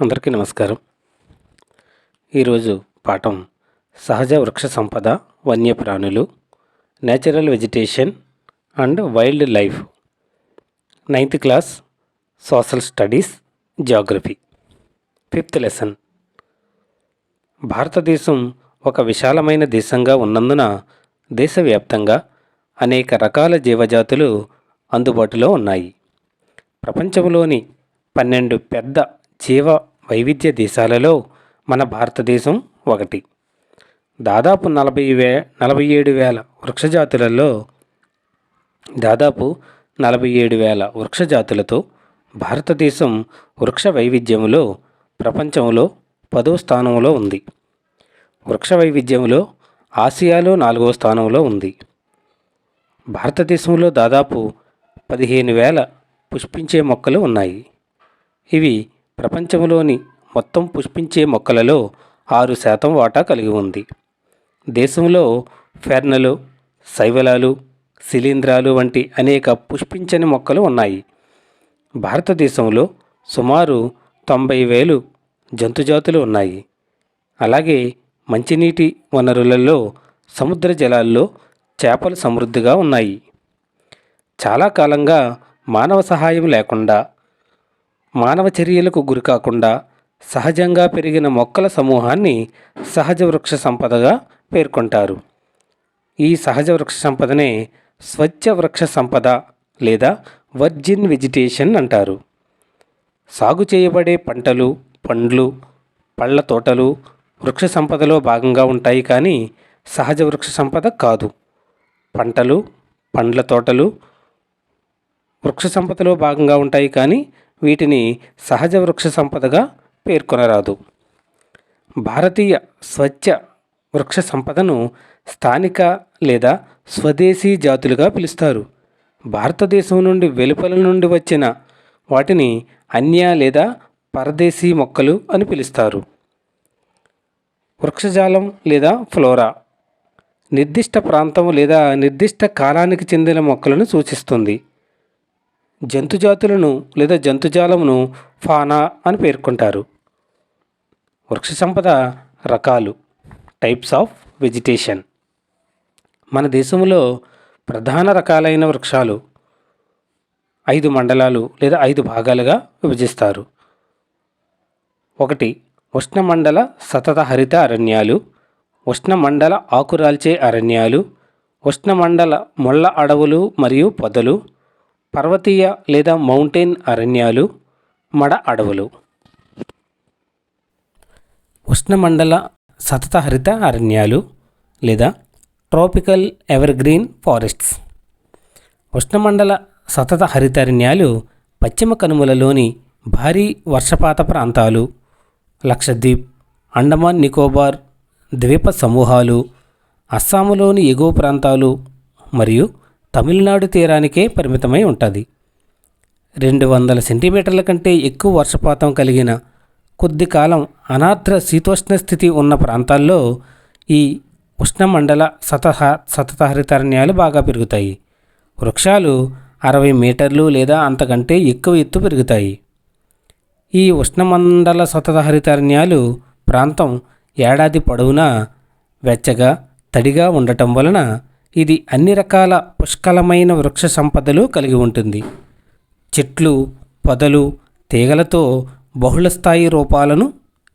అందరికీ నమస్కారం. ఈరోజు పాఠం సహజ వృక్ష సంపద, వన్యప్రాణులు, natural vegetation and wildlife, 9th class social studies, geography, 5th lesson. భారతదేశం ఒక విశాలమైన దేశంగా ఉన్నందున దేశవ్యాప్తంగా అనేక రకాల జీవజాతులు అందుబాటులో ఉన్నాయి. ప్రపంచంలోని 12 పెద్ద జీవ వైవిధ్య దేశాలలో మన భారతదేశం ఒకటి. దాదాపు 47,000 వృక్షజాతులతో భారతదేశం వృక్ష వైవిధ్యంలో ప్రపంచంలో 10వ స్థానంలో ఉంది. వృక్ష వైవిధ్యంలో ఆసియాలో 4వ స్థానంలో ఉంది. భారతదేశంలో దాదాపు 15,000 పుష్పించే మొక్కలు ఉన్నాయి. ఇవి ప్రపంచంలోని మొత్తం పుష్పించే మొక్కలలో 6% వాటా కలిగి ఉంది. దేశంలో ఫెర్నలు, శైవలాలు, శిలీంధ్రాలు వంటి అనేక పుష్పించని మొక్కలు ఉన్నాయి. భారతదేశంలో సుమారు 90,000 జంతుజాతులు ఉన్నాయి. అలాగే మంచినీటి వనరులలో సముద్ర జలాల్లో చేపలు సమృద్ధిగా ఉన్నాయి. చాలా కాలంగా మానవ సహాయం లేకుండా, మానవ చర్యలకు గురికాకుండా సహజంగా పెరిగిన మొక్కల సమూహాన్ని సహజ వృక్ష సంపదగా పేర్కొంటారు. ఈ సహజ వృక్ష సంపదనే స్వచ్ఛ వృక్ష సంపద లేదా వర్జిన్ వెజిటేషన్ అంటారు. సాగు చేయబడే పంటలు, పండ్లు, పళ్ళ తోటలు వృక్ష సంపదలో భాగంగా ఉంటాయి, కానీ సహజ వృక్ష సంపద కాదు. పంటలు, పండ్ల తోటలు వృక్ష సంపదలో భాగంగా ఉంటాయి, కానీ వీటిని సహజ వృక్ష సంపదగా పేర్కొనరాదు. భారతీయ స్వచ్ఛ వృక్ష సంపదను స్థానిక లేదా స్వదేశీ జాతులుగా పిలుస్తారు. భారతదేశం నుండి వెలుపల నుండి వచ్చిన వాటిని అన్య లేదా పరదేశీ మొక్కలు అని పిలుస్తారు. వృక్షజాలం లేదా ఫ్లోరా నిర్దిష్ట ప్రాంతం లేదా నిర్దిష్ట కాలానికి చెందిన మొక్కలను సూచిస్తుంది. జంతుజాతులను లేదా జంతుజాలమును ఫానా అని పేర్కొంటారు. వృక్ష సంపద రకాలు, టైప్స్ ఆఫ్ వెజిటేషన్. మన దేశంలో ప్రధాన రకాలైన వృక్షాలు 5 మండలాలు లేదా 5 భాగాలుగా విభజిస్తారు. 1. ఉష్ణమండల సతత హరిత అరణ్యాలు, ఉష్ణమండల ఆకురాల్చే అరణ్యాలు, ఉష్ణమండల ముళ్ళ అడవులు మరియు పొదలు, పర్వతీయ లేదా మౌంటైన్ అరణ్యాలు, మడ అడవులు. ఉష్ణమండల సతత హరిత అరణ్యాలు లేదా ట్రాపికల్ ఎవర్గ్రీన్ ఫారెస్ట్స్. ఉష్ణమండల సతత హరిత అరణ్యాలు పశ్చిమ కనుమలలోని భారీ వర్షపాత ప్రాంతాలు, లక్షద్వీప్, అండమాన్ నికోబార్ ద్వీప సమూహాలు, అస్సాములోని ఎగువ ప్రాంతాలు మరియు తమిళనాడు తీరానికే పరిమితమై ఉంటుంది. 200 సెంటీమీటర్ల కంటే ఎక్కువ వర్షపాతం కలిగిన కొద్ది కాలం అనార్ద్ర శీతోష్ణ స్థితి ఉన్న ప్రాంతాల్లో ఈ ఉష్ణమండల సతత హరితారణ్యాలు బాగా పెరుగుతాయి. వృక్షాలు 60 మీటర్లు లేదా అంతకంటే ఎక్కువ ఎత్తు పెరుగుతాయి. ఈ ఉష్ణమండల సతత హరితారణ్యాలు ప్రాంతం ఏడాది పొడవునా వెచ్చగా, తడిగా ఉండటం వలన ఇది అన్ని రకాల పుష్కలమైన వృక్ష సంపదలు కలిగి ఉంటుంది. చెట్లు, పొదలు, తీగలతో బహుళస్థాయి రూపాలను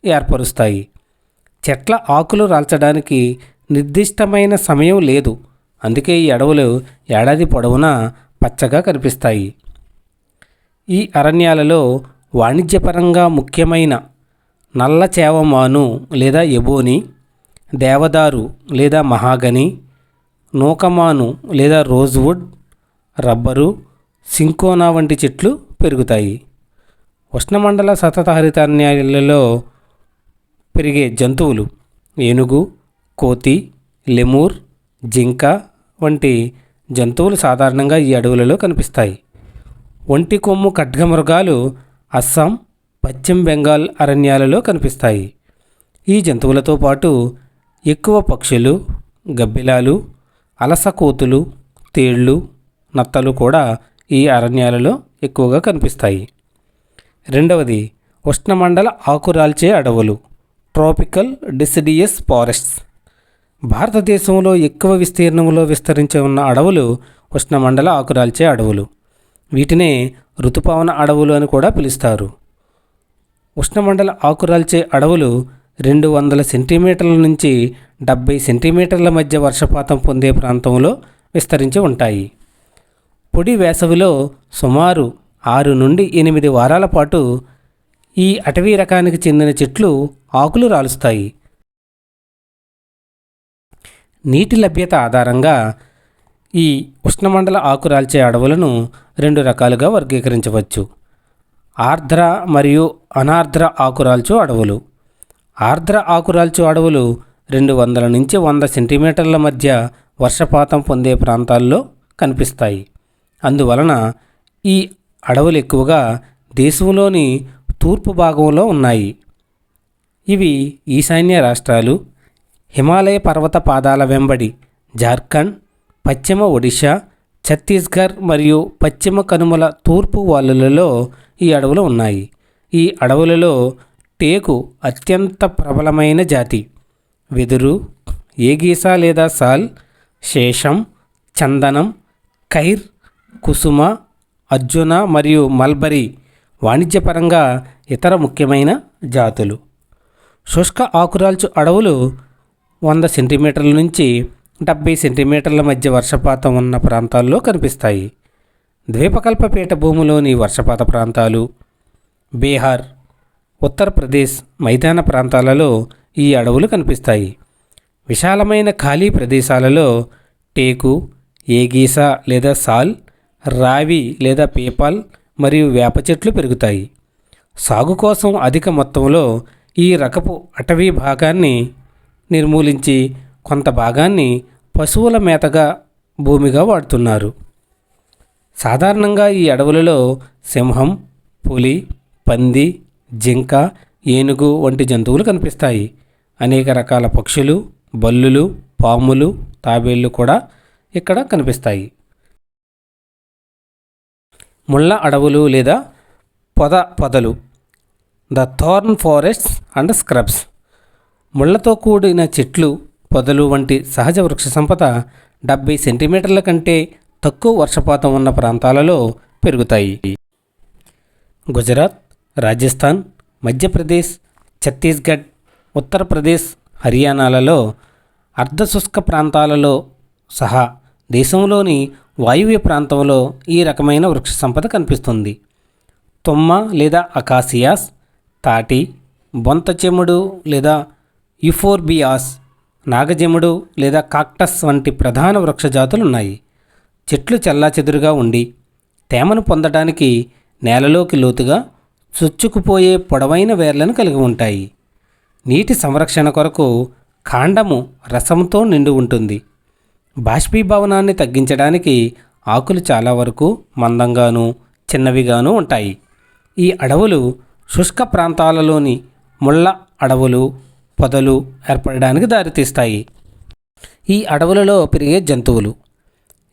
ఏర్పరుస్తాయి. చెట్ల ఆకులు రాల్చడానికి నిర్దిష్టమైన సమయం లేదు, అందుకే ఈ అడవులు ఏడాది పొడవునా పచ్చగా కనిపిస్తాయి. ఈ అరణ్యాలలో వాణిజ్యపరంగా ముఖ్యమైన నల్ల చేవమాను లేదా ఎబోని, దేవదారు లేదా మహాగని, నూకమాను లేదా రోజ్వుడ్, రబ్బరు, సింకోనా వంటి చెట్లు పెరుగుతాయి. ఉష్ణమండల సతత హరితారణ్యాలలో పెరిగే జంతువులు ఏనుగు, కోతి, లెమూర్, జింక వంటి జంతువులు సాధారణంగా ఈ అడవులలో కనిపిస్తాయి. ఒంటి కొమ్ము ఖడ్గమృగాలు అస్సాం, పశ్చిమ బెంగాల్ అరణ్యాలలో కనిపిస్తాయి. ఈ జంతువులతో పాటు ఎక్కువ పక్షులు, గబ్బిలాలు, అలసకోతులు, తేళ్ళు, నత్తలు కూడా ఈ అరణ్యాలలో ఎక్కువగా కనిపిస్తాయి. 2వది ఉష్ణమండల ఆకురాల్చే అడవులు, ట్రాపికల్ డిసిడియస్ ఫారెస్ట్స్. భారతదేశంలో ఎక్కువ విస్తీర్ణంలో విస్తరించి ఉన్న అడవులు ఉష్ణమండల ఆకురాల్చే అడవులు. వీటినే ఋతుపవన అడవులు అని కూడా పిలుస్తారు. ఉష్ణమండల ఆకురాల్చే అడవులు 200 సెంటీమీటర్ల నుంచి 70 సెంటీమీటర్ల మధ్య వర్షపాతం పొందే ప్రాంతంలో విస్తరించి ఉంటాయి. పొడి వేసవిలో సుమారు 6 నుండి 8 వారాల పాటు ఈ అటవీ రకానికి చెందిన చెట్లు ఆకులు రాలుస్తాయి. నీటి లభ్యత ఆధారంగా ఈ ఉష్ణమండల ఆకురాల్చే అడవులను 2 రకాలుగా వర్గీకరించవచ్చు. ఆర్ద్ర మరియు అనార్ద్ర ఆకురాల్చు అడవులు. ఆర్ద్ర ఆకురాల్చు అడవులు 200 నుంచి 100 సెంటీమీటర్ల మధ్య వర్షపాతం పొందే ప్రాంతాల్లో కనిపిస్తాయి. అందువలన ఈ అడవులు ఎక్కువగా దేశంలోని తూర్పు భాగంలో ఉన్నాయి. ఇవి ఈశాన్య రాష్ట్రాలు, హిమాలయ పర్వత పాదాల వెంబడి జార్ఖండ్, పశ్చిమ ఒడిషా, ఛత్తీస్గఢ్ మరియు పశ్చిమ కనుమల తూర్పు వాలులలో ఈ అడవులు ఉన్నాయి. ఈ అడవులలో టేకు అత్యంత ప్రబలమైన జాతి. వెదురు, ఏగీస లేదా సాల్, శేషం, చందనం, ఖైర్, కుసుమ, అర్జున మరియు మల్బరీ వాణిజ్యపరంగా ఇతర ముఖ్యమైన జాతులు. శుష్క ఆకురాల్చు అడవులు 100 సెంటీమీటర్ల నుంచి 70 సెంటీమీటర్ల మధ్య వర్షపాతం ఉన్న ప్రాంతాల్లో కనిపిస్తాయి. ద్వీపకల్ప పీఠభూమిలోని వర్షపాత ప్రాంతాలు, బీహార్, ఉత్తరప్రదేశ్ మైదాన ప్రాంతాలలో ఈ అడవులు కనిపిస్తాయి. విశాలమైన ఖాళీ ప్రదేశాలలో టేకు, ఏగీస లేదా సాల్, రావి లేదా పీపల్ మరియు వేప చెట్లు పెరుగుతాయి. సాగు కోసం అధిక మొత్తంలో ఈ రకపు అటవీ భాగాన్ని నిర్మూలించి కొంత భాగాన్ని పశువుల మేతగా భూమిగా వాడుతున్నారు. సాధారణంగా ఈ అడవులలో సింహం, పులి, పంది, జింక, ఏనుగు వంటి జంతువులు కనిపిస్తాయి. అనేక రకాల పక్షులు, బల్లులు, పాములు, తాబేళ్లు కూడా ఇక్కడ కనిపిస్తాయి. ముళ్ళ అడవులు లేదా పొదలు, the thorn forests and scrubs. ముళ్లతో కూడిన చెట్లు, పొదలు వంటి సహజ వృక్ష సంపద 70 సెంటీమీటర్ల కంటే తక్కువ వర్షపాతం ఉన్న ప్రాంతాలలో పెరుగుతాయి. గుజరాత్, రాజస్థాన్, మధ్యప్రదేశ్, ఛత్తీస్గఢ్, ఉత్తరప్రదేశ్, హర్యానాలలో అర్ధశుష్క ప్రాంతాలలో సహా దేశంలోని వాయువ్య ప్రాంతంలో ఈ రకమైన వృక్ష సంపద కనిపిస్తుంది. తుమ్మ లేదా అకాసియాస్, తాటి, బొంతచెముడు లేదా యుఫోర్బియాస్, నాగజెముడు లేదా కాక్టస్ వంటి ప్రధాన వృక్ష జాతులున్నాయి. చెట్లు చెల్లాచెదురుగా ఉండి తేమను పొందడానికి నేలలోకి లోతుగా చొచ్చుకుపోయే పొడవైన వేర్లను కలిగి ఉంటాయి. నీటి సంరక్షణ కొరకు కాండము రసంతో నిండి ఉంటుంది. బాష్పీభవనాన్ని తగ్గించడానికి ఆకులు చాలా వరకు మందంగానూ చిన్నవిగానూ ఉంటాయి. ఈ అడవులు శుష్క ప్రాంతాలలోని ముళ్ళ అడవులు, పొదలు ఏర్పడడానికి దారితీస్తాయి. ఈ అడవులలో పెరిగే జంతువులు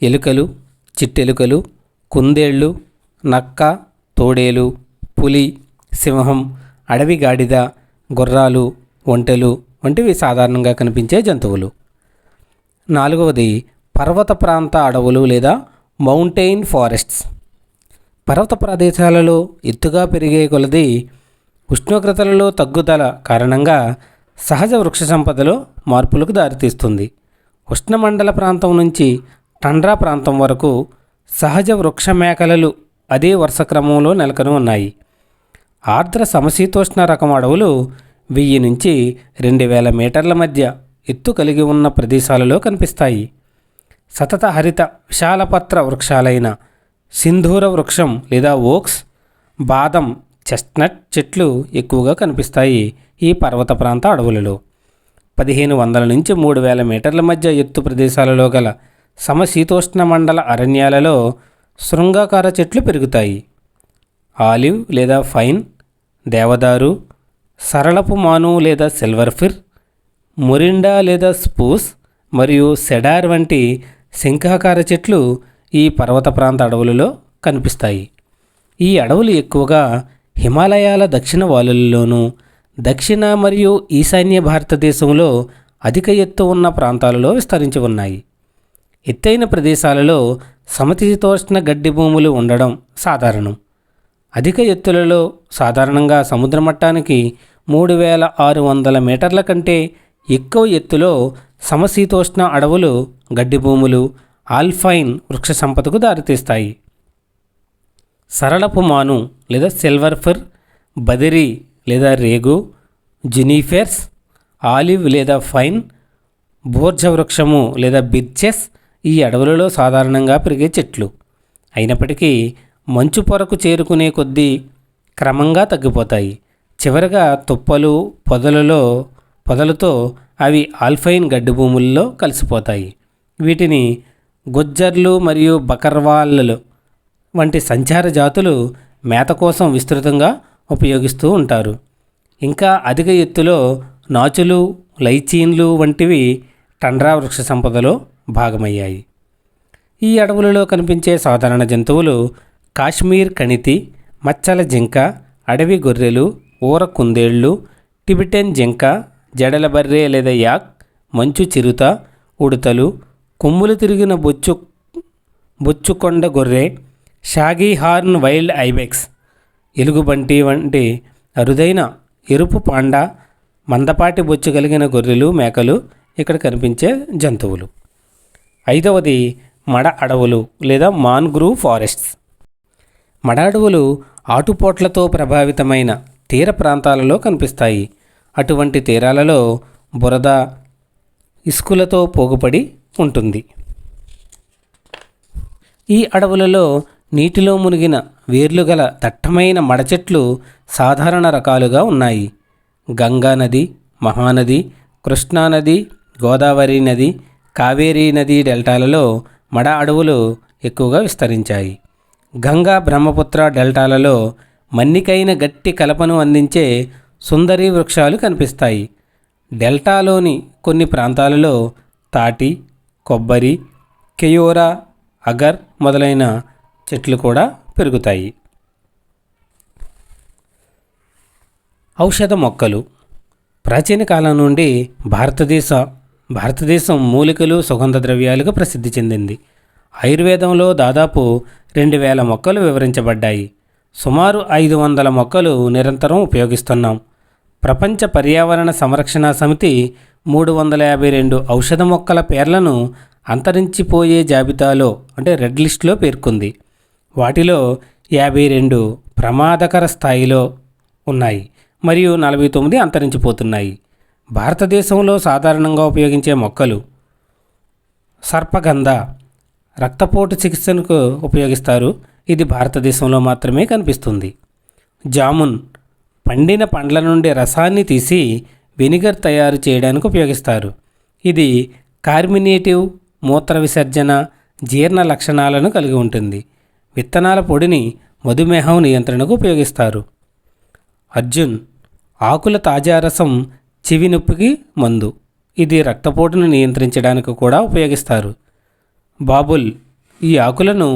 ఎలుకలు, చిట్టెలుకలు, కుందేళ్ళు, నక్క, తోడేలు, పులి, సింహం, అడవి గాడిద, గుర్రాలు, ఒంటెలు వంటివి సాధారణంగా కనిపించే జంతువులు. 4వది పర్వత ప్రాంత అడవులు లేదా మౌంటైన్ ఫారెస్ట్స్. పర్వత ప్రదేశాలలో ఎత్తుగా పెరిగే కొలది ఉష్ణోగ్రతలలో తగ్గుదల కారణంగా సహజ వృక్ష సంపదలో మార్పులకు దారితీస్తుంది. ఉష్ణమండల ప్రాంతం నుంచి టండ్రా ప్రాంతం వరకు సహజ వృక్ష మేకలలు అదే వరుస క్రమంలో నెలకొని ఉన్నాయి. ఆర్ద్ర సమశీతోష్ణ రకం అడవులు 1000 నుంచి 2000 మీటర్ల మధ్య ఎత్తు కలిగి ఉన్న ప్రదేశాలలో కనిపిస్తాయి. సతత హరిత విశాలపత్ర వృక్షాలైన సింధూర వృక్షం లేదా ఓక్స్, బాదం, చెస్ట్నట్ చెట్లు ఎక్కువగా కనిపిస్తాయి ఈ పర్వత ప్రాంత అడవులలో. 1500 నుంచి 3000 మీటర్ల మధ్య ఎత్తు ప్రదేశాలలో గల సమశీతోష్ణ మండల అరణ్యాలలో శృంగాకార చెట్లు పెరుగుతాయి. ఆలివ్ లేదా ఫైన్, దేవదారు, సరళపు మాను లేదా సిల్వర్ ఫిర్, మొరిండా లేదా స్పూస్ మరియు సెడార్ వంటి శంఖాకార చెట్లు ఈ పర్వత ప్రాంత అడవులలో కనిపిస్తాయి. ఈ అడవులు ఎక్కువగా హిమాలయాల దక్షిణ వాలులలోనూ, దక్షిణ మరియు ఈశాన్య భారతదేశంలో అధిక ఎత్తు ఉన్న ప్రాంతాలలో విస్తరించి ఉన్నాయి. ఎత్తైన ప్రదేశాలలో సమశీతోష్ణ గడ్డి భూములు ఉండడం సాధారణం. అధిక ఎత్తులలో సాధారణంగా సముద్ర మట్టానికి 3600 మీటర్ల కంటే ఎక్కువ ఎత్తులో సమశీతోష్ణ అడవులు గడ్డి భూములు, ఆల్పైన్ వృక్ష సంపదకు దారితీస్తాయి. సరళపు మాను లేదా సిల్వర్ ఫిర్, బదిరి లేదా రేగు, జునిఫెర్స్, ఆలివ్ లేదా ఫైన్, బోర్జ వృక్షము లేదా బిర్చెస్ ఈ అడవులలో సాధారణంగా పెరిగే చెట్లు. అయినప్పటికీ మంచు పొరకు చేరుకునే కొద్దీ క్రమంగా తగ్గిపోతాయి. చివరగా తుప్పలు పొదలతో అవి ఆల్పైన్ గడ్డి భూముల్లో కలిసిపోతాయి. వీటిని గుజ్జర్లు మరియు బకర్వాళ్ళు వంటి సంచార జాతులు మేత కోసం విస్తృతంగా ఉపయోగిస్తూ ఉంటారు. ఇంకా అధిక ఎత్తులో నాచులు, లైచీన్లు వంటివి టండ్రా వృక్ష సంపదలో భాగమయ్యాయి. ఈ అడవులలో కనిపించే సాధారణ జంతువులు కాశ్మీర్ కణితి, మచ్చల జింక, అడవి గొర్రెలు, ఊర కుందేళ్ళు, టిబెటన్ జింక, జడల బర్రె లేదా యాక్, మంచు చిరుత, ఉడతలు, కొమ్ములు తిరిగిన బొచ్చుకొండ గొర్రె, షాగీ హార్న్ వైల్డ్ ఐబెక్స్, ఎలుగుబంటి వంటి అరుదైన ఎరుపు పాండా, మందపాటి బొచ్చు కలిగిన గొర్రెలు, మేకలు ఇక్కడ కనిపించే జంతువులు. 5వది మడ అడవులు లేదా మాన్గ్రూవ్ ఫారెస్ట్స్. మడ అడవులు ఆటుపోట్లతో ప్రభావితమైన తీర ప్రాంతాలలో కనిపిస్తాయి. అటువంటి తీరాలలో బురద, ఇసుకలతో పోగుపడి ఉంటుంది. ఈ అడవులలో నీటిలో మునిగిన వేర్లు గల దట్టమైన మడచెట్లు సాధారణ రకాలుగా ఉన్నాయి. గంగా నది, మహానది, కృష్ణానది, గోదావరి నది, కావేరీ నది డెల్టాలలో మడ అడవులు ఎక్కువగా విస్తరించాయి. గంగా, బ్రహ్మపుత్ర డెల్టాలలో మన్నికైన గట్టి కలపను అందించే సుందరి వృక్షాలు కనిపిస్తాయి. డెల్టాలోని కొన్ని ప్రాంతాలలో తాటి, కొబ్బరి, కెయోరా, అగర్ మొదలైన చెట్లు కూడా పెరుగుతాయి. ఔషధ మొక్కలు. ప్రాచీన కాలం నుండి భారతదేశం మూలికలు, సుగంధ ద్రవ్యాలుగా ప్రసిద్ధి చెందింది. ఆయుర్వేదంలో దాదాపు 2000 మొక్కలు వివరించబడ్డాయి. సుమారు 500 మొక్కలు నిరంతరం ఉపయోగిస్తున్నాం. ప్రపంచ పర్యావరణ సంరక్షణ సమితి 352 ఔషధ మొక్కల పేర్లను అంతరించిపోయే జాబితాలో అంటే రెడ్ లిస్ట్లో పేర్కొంది. వాటిలో 52 ప్రమాదకర స్థాయిలో ఉన్నాయి మరియు 49 అంతరించిపోతున్నాయి. భారతదేశంలో సాధారణంగా ఉపయోగించే మొక్కలు: సర్పగంధ రక్తపోటు చికిత్సకు ఉపయోగిస్తారు. ఇది భారతదేశంలో మాత్రమే కనిపిస్తుంది. జామున్ పండిన పండ్ల నుండి రసాన్ని తీసి వెనిగర్ తయారు చేయడానికి ఉపయోగిస్తారు. ఇది కార్మినేటివ్, మూత్ర విసర్జన, జీర్ణ లక్షణాలను కలిగి ఉంటుంది. విత్తనాల పొడిని మధుమేహం నియంత్రణకు ఉపయోగిస్తారు. అర్జున్ ఆకుల తాజా రసం చెవి నొప్పికి మందు. ఇది రక్తపోటును నియంత్రించడానికి కూడా ఉపయోగిస్తారు. బాబుల్ ఈ ఆకులను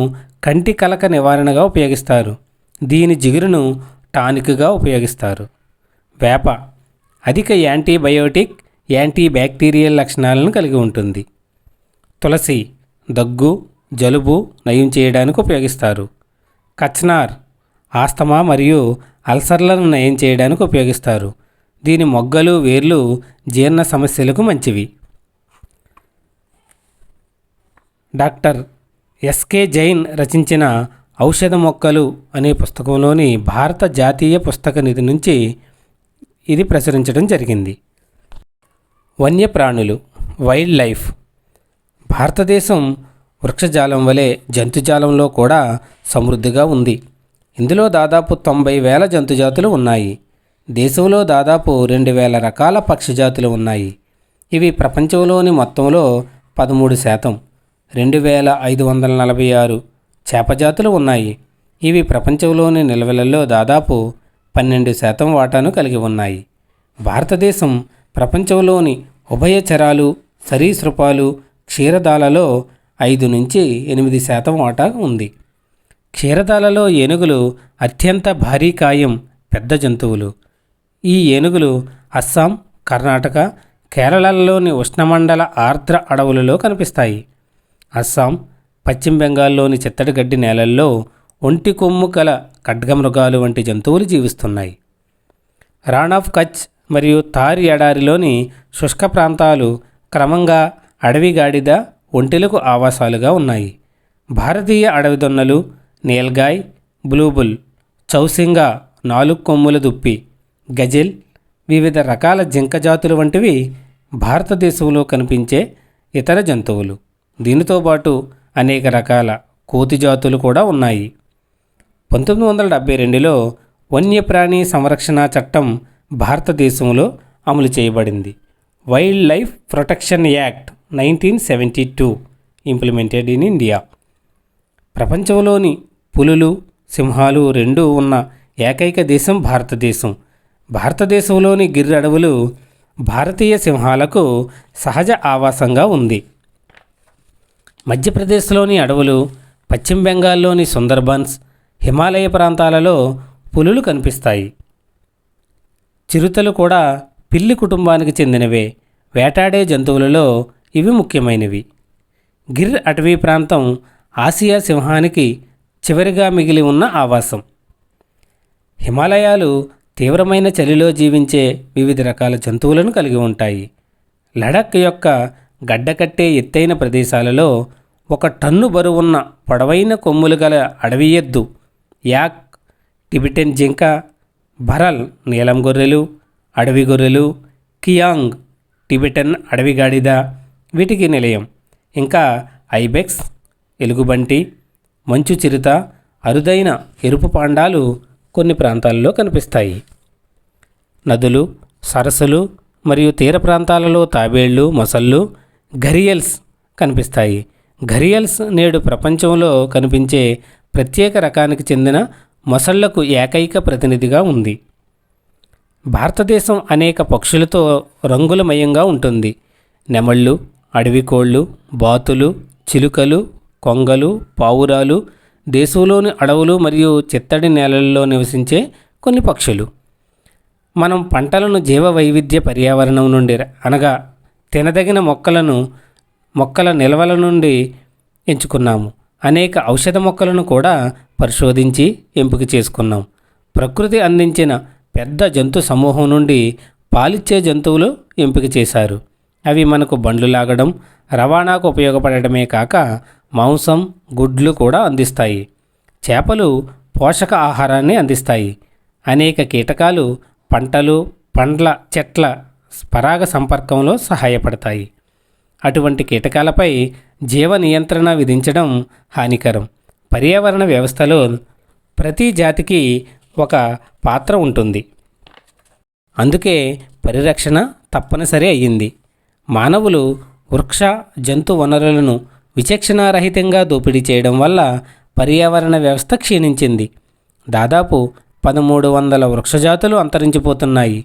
కంటి కలక నివారణగా ఉపయోగిస్తారు. దీని జిగురును టానిక్గా ఉపయోగిస్తారు. వేప అధిక యాంటీబయోటిక్, యాంటీబ్యాక్టీరియల్ లక్షణాలను కలిగి ఉంటుంది. తులసి దగ్గు, జలుబు నయం చేయడానికి ఉపయోగిస్తారు. కచ్నార్ ఆస్తమా మరియు అల్సర్లను నయం చేయడానికి ఉపయోగిస్తారు. దీని మొగ్గలు, వేర్లు జీర్ణ సమస్యలకు మంచివి. డాక్టర్ ఎస్కే జైన్ రచించిన ఔషధ మొక్కలు అనే పుస్తకంలోని భారత జాతీయ పుస్తక నిధి నుంచి ఇది ప్రచురించడం జరిగింది. వన్యప్రాణులు వైల్డ్ లైఫ్. భారతదేశం వృక్షజాలం వలె జంతుజాలంలో కూడా సమృద్ధిగా ఉంది. ఇందులో దాదాపు 90,000 జంతుజాతులు ఉన్నాయి. దేశంలో దాదాపు 2,000 రకాల పక్షిజాతులు ఉన్నాయి. ఇవి ప్రపంచంలోని మొత్తంలో 13%. 2,546 చేపజాతులు ఉన్నాయి. ఇవి ప్రపంచంలోని నిల్వలలో దాదాపు 12% వాటాను కలిగి ఉన్నాయి. భారతదేశం ప్రపంచంలోని ఉభయచరాలు, సరీసృపాలు, క్షీరదాలలో 5 నుంచి 8% వాటా ఉంది. క్షీరదాలలో ఏనుగులు అత్యంత భారీ కాయం పెద్ద జంతువులు. ఈ ఏనుగులు అస్సాం, కర్ణాటక, కేరళలోని ఉష్ణమండల ఆర్ద్ర అడవులలో కనిపిస్తాయి. అస్సాం, పశ్చిమ బెంగాల్లోని చిత్తడి గడ్డి నేలల్లో ఒంటి కొమ్ము గల ఖడ్గమృగాలు వంటి జంతువులు జీవిస్తున్నాయి. రాణ్ ఆఫ్ కచ్ మరియు థార్ ఎడారిలోని శుష్క ప్రాంతాలు క్రమంగా అడవి గాడిద, ఒంటెలకు ఆవాసాలుగా ఉన్నాయి. భారతీయ అడవి దొన్నలు, నీల్గాయ్, బ్లూబుల్, చౌసింగా, నాలుగు కొమ్ముల దుప్పి, గజెల్, వివిధ రకాల జింక జాతులు వంటివి భారతదేశంలో కనిపించే ఇతర జంతువులు. దీనితో పాటు అనేక రకాల కోతి జాతులు కూడా ఉన్నాయి. 1972లో వన్యప్రాణి సంరక్షణ చట్టం భారతదేశంలో అమలు చేయబడింది. Wild life protection act 1972 implemented in India. ప్రపంచంలోని పులులు, సింహాలు రెండూ ఉన్న ఏకైక దేశం భారతదేశం. భారతదేశంలోని గిర్ అడవులు భారతీయ సింహాలకు సహజ ఆవాసంగా ఉంది. మధ్యప్రదేశ్లోని అడవులు, పశ్చిమ బెంగాల్లోని సుందర్బన్స్, హిమాలయ ప్రాంతాలలో పులులు కనిపిస్తాయి. చిరుతలు కూడా పిల్లి కుటుంబానికి చెందినవే. వేటాడే జంతువులలో ఇవి ముఖ్యమైనవి. గిర్ అటవీ ప్రాంతం ఆసియా సింహానికి చివరిగా మిగిలి ఉన్న ఆవాసం. హిమాలయాలు తీవ్రమైన చలిలో జీవించే వివిధ రకాల జంతువులను కలిగి ఉంటాయి. లడఖ్ యొక్క గడ్డకట్టే ఎత్తైన ప్రదేశాలలో 1 టన్ను బరువున్న పొడవైన కొమ్ములు గల అడవి ఎద్దు, యాక్, టిబెటన్ జింక, భరల్ నీలం గొర్రెలు, అడవి గొర్రెలు, కియాంగ్ టిబెటన్ అడవి గాడిద వీటికి నిలయం. ఇంకా ఐబెక్స్, ఎలుగుబంటి, మంచు చిరుత, అరుదైన ఎరుపు పాండాలు కొన్ని ప్రాంతాల్లో కనిపిస్తాయి. నదులు, సరస్సులు మరియు తీర ప్రాంతాలలో తాబేళ్లు, మొసళ్ళు, ఘరియల్స్ కనిపిస్తాయి. ఘరియల్స్ నేడు ప్రపంచంలో కనిపించే ప్రత్యేక రకానికి చెందిన మొసళ్లకు ఏకైక ప్రతినిధిగా ఉంది. భారతదేశం అనేక పక్షులతో రంగులమయంగా ఉంటుంది. నెమళ్ళు, అడవి కోళ్ళు, బాతులు, చిలుకలు, కొంగలు, పావురాలు దేశంలోని అడవులు మరియు చిత్తడి నేలల్లో నివసించే కొన్ని పక్షులు. మనం పంటలను జీవ వైవిధ్య పర్యావరణం నుండి అనగా తినదగిన మొక్కల నిల్వల నుండి ఎంచుకున్నాము. అనేక ఔషధ మొక్కలను కూడా పరిశోధించి ఎంపిక చేసుకున్నాం. ప్రకృతి అందించిన పెద్ద జంతు సమూహం నుండి పాలిచ్చే జంతువులు ఎంపిక చేశారు. అవి మనకు బండ్లు లాగడం, రవాణాకు ఉపయోగపడటమే కాక మాంసం, గుడ్లు కూడా అందిస్తాయి. చేపలు పోషక ఆహారాన్ని అందిస్తాయి. అనేక కీటకాలు పంటలు, పండ్ల చెట్ల పరాగ సంపర్కంలో సహాయపడతాయి. అటువంటి కీటకాలపై జీవ నియంత్రణ విధించడం హానికరం. పర్యావరణ వ్యవస్థలో ప్రతి జాతికి ఒక పాత్ర ఉంటుంది. అందుకే పరిరక్షణ తప్పనిసరి అయ్యింది. మానవులు వృక్ష, జంతు వనరులను విచక్షణారహితంగా దోపిడీ చేయడం వల్ల పర్యావరణ వ్యవస్థ క్షీణించింది. దాదాపు 1300 వృక్షజాతులు అంతరించిపోతున్నాయి.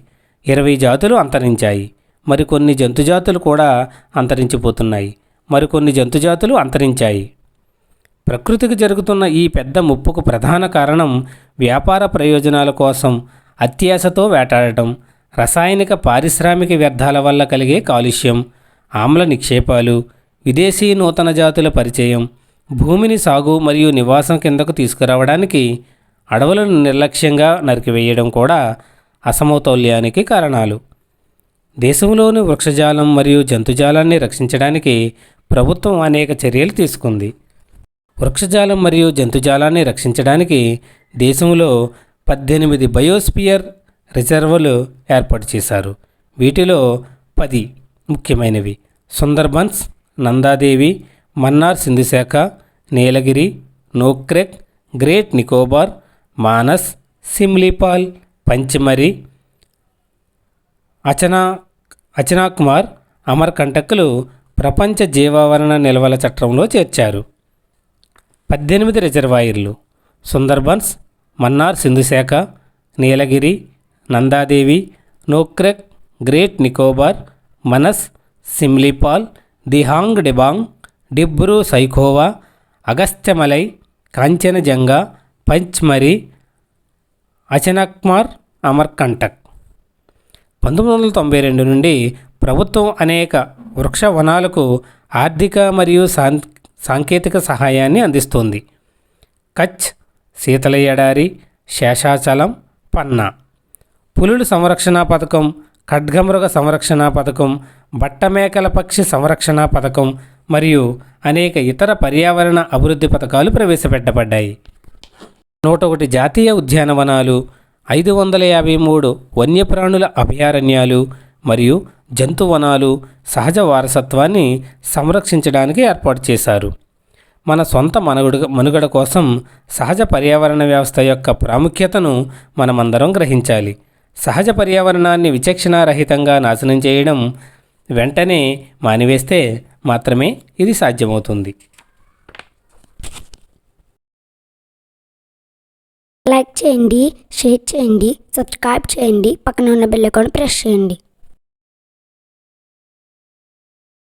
20 జాతులు అంతరించాయి. మరికొన్ని జంతుజాతులు కూడా అంతరించిపోతున్నాయి. మరికొన్ని జంతుజాతులు అంతరించాయి. ప్రకృతికి జరుగుతున్న ఈ పెద్ద ముప్పుకు ప్రధాన కారణం వ్యాపార ప్రయోజనాల కోసం అత్యాశతో వేటాడటం, రసాయనిక పారిశ్రామిక వ్యర్థాల వల్ల కలిగే కాలుష్యం, ఆమ్ల నిక్షేపాలు, విదేశీ నూతన జాతుల పరిచయం, భూమిని సాగు మరియు నివాసం కిందకు తీసుకురావడానికి అడవులను నిర్లక్ష్యంగా నరికివేయడం కూడా అసమతౌల్యానికి కారణాలు. దేశంలోని వృక్షజాలం మరియు జంతుజాలాన్ని రక్షించడానికి ప్రభుత్వం అనేక చర్యలు తీసుకుంది. వృక్షజాలం మరియు జంతుజాలాన్ని రక్షించడానికి దేశంలో 18 బయోస్పియర్ రిజర్వులు ఏర్పాటు చేశారు. వీటిలో 10 ముఖ్యమైనవి: సుందర్బన్స్, నందాదేవి, మన్నార్ సింధు శాఖ, నీలగిరి, నోక్రెక్, గ్రేట్ నికోబార్, మానస్, సిమ్లీపాల్, పంచమరి, అచనాక్మార్, అమర్కంటక్లు ప్రపంచ జీవావరణ నిల్వల చట్టంలో చేర్చారు. 18 రిజర్వాయర్లు: సుందర్బన్స్, మన్నార్ సింధు శాఖ, నీలగిరి, నందాదేవి, నోక్రెక్, గ్రేట్ నికోబార్, మనస్, సిమ్లీపాల్, దిహాంగ్ డిబాంగ్, డిబ్రూ సైఖోవా, అగస్త్యమలై, కాంచనజంగా, పంచ్మరి, అచనక్మార్, అమర్కంటక్. 1992 నుండి ప్రభుత్వం అనేక వృక్ష వనాలకు ఆర్థిక మరియు సాంకేతిక సహాయాన్ని అందిస్తోంది. కచ్, శీతల ఎడారి, శేషాచలం, పన్నా. పులుల సంరక్షణ పథకం, ఖడ్గమృగ సంరక్షణ పథకం, బట్టమేకల పక్షి సంరక్షణ పథకం మరియు అనేక ఇతర పర్యావరణ అభివృద్ధి పథకాలు ప్రవేశపెట్టబడ్డాయి. 101 జాతీయ ఉద్యానవనాలు, 553 వన్యప్రాణుల అభయారణ్యాలు మరియు జంతువనాలు సహజ వారసత్వాన్ని సంరక్షించడానికి ఏర్పాటు చేశారు. మన సొంత మనుగడ కోసం సహజ పర్యావరణ వ్యవస్థ యొక్క ప్రాముఖ్యతను మనమందరం గ్రహించాలి. సహజ పర్యావరణాన్ని విచక్షణారహితంగా నాశనం చేయడం వెంటనే మానివేస్తే మాత్రమే ఇది సాధ్యమవుతుంది. లైక్ చేయండి, షేర్ చేయండి, సబ్స్క్రైబ్ చేయండి, పక్కన ఉన్న బెల్ ఐకాన్ ప్రెస్ చేయండి.